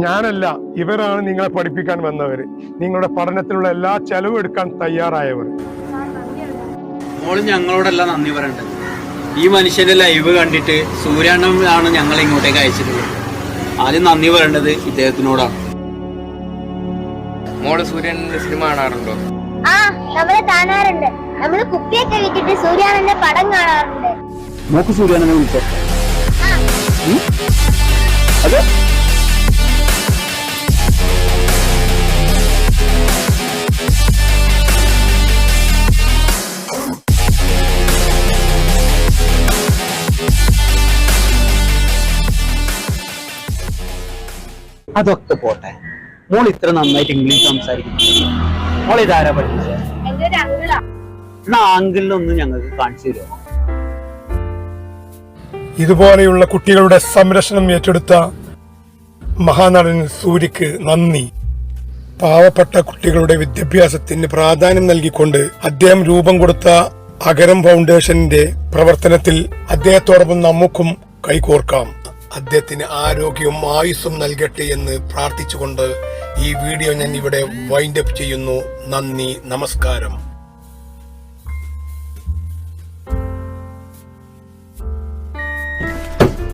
ഞാനല്ല, ഇവരാണ് നിങ്ങളെ പഠിപ്പിക്കാൻ വന്നവര്. നിങ്ങളുടെ പഠനത്തിനുള്ള എല്ലാ ചെലവും എടുക്കാൻ തയ്യാറായവർ. മോള് ഞങ്ങളോടല്ല നന്ദി പറയണ്ടത്. ഈ മനുഷ്യന്റെ ലൈവ് കണ്ടിട്ട് സൂര്യാണ്ണനാണ് ഞങ്ങളെ ഇങ്ങോട്ടേക്ക് അയച്ചിട്ടുള്ളത്. ആദ്യം നന്ദി പറയേണ്ടത് ഇദ്ദേഹത്തിനോടാണ്. മോള് സൂര്യന്റെ സിനിമ കാണാറുണ്ടോ? ആ, നമ്മള് കാണാറുണ്ട്. നമ്മള് കുപ്പിയൊക്കെ വിറ്റിട്ട് സൂര്യാനന്റെ പടം കാണാറുണ്ട്. മോക്ക് സൂര്യാണ്ണനെ വിളിച്ചോ? അതെ. അതൊക്കെ പോട്ടെ, മോൾ ഇത്ര നന്നായിട്ട് ഇംഗ്ലീഷ് സംസാരിക്കുന്നു. മോൾ ഇതാരാ പഠിപ്പിച്ചത്? എന്റെ ഒരു അങ്കിളാ. എന്നാ ആങ്കിളിനൊന്ന് ഞങ്ങൾക്ക് കാണിച്ചു തരുമോ? ഇതുപോലെയുള്ള കുട്ടികളുടെ സംരക്ഷണം ഏറ്റെടുത്ത മഹാനടൻ സൂര്യക്ക് നന്ദി. പാവപ്പെട്ട കുട്ടികളുടെ വിദ്യാഭ്യാസത്തിന് പ്രാധാന്യം നൽകിക്കൊണ്ട് അദ്ദേഹം രൂപം കൊടുത്ത അഗരം ഫൗണ്ടേഷന്റെ പ്രവർത്തനത്തിൽ അദ്ദേഹത്തോടൊപ്പം നമുക്കും കൈകോർക്കാം. അദ്ദേഹത്തിന് ആരോഗ്യവും ആയുസ്സും നൽകട്ടെ എന്ന് പ്രാർത്ഥിച്ചുകൊണ്ട് ഈ വീഡിയോ ഞാൻ ഇവിടെ വൈൻഡ് അപ്പ് ചെയ്യുന്നു. നന്ദി, നമസ്കാരം.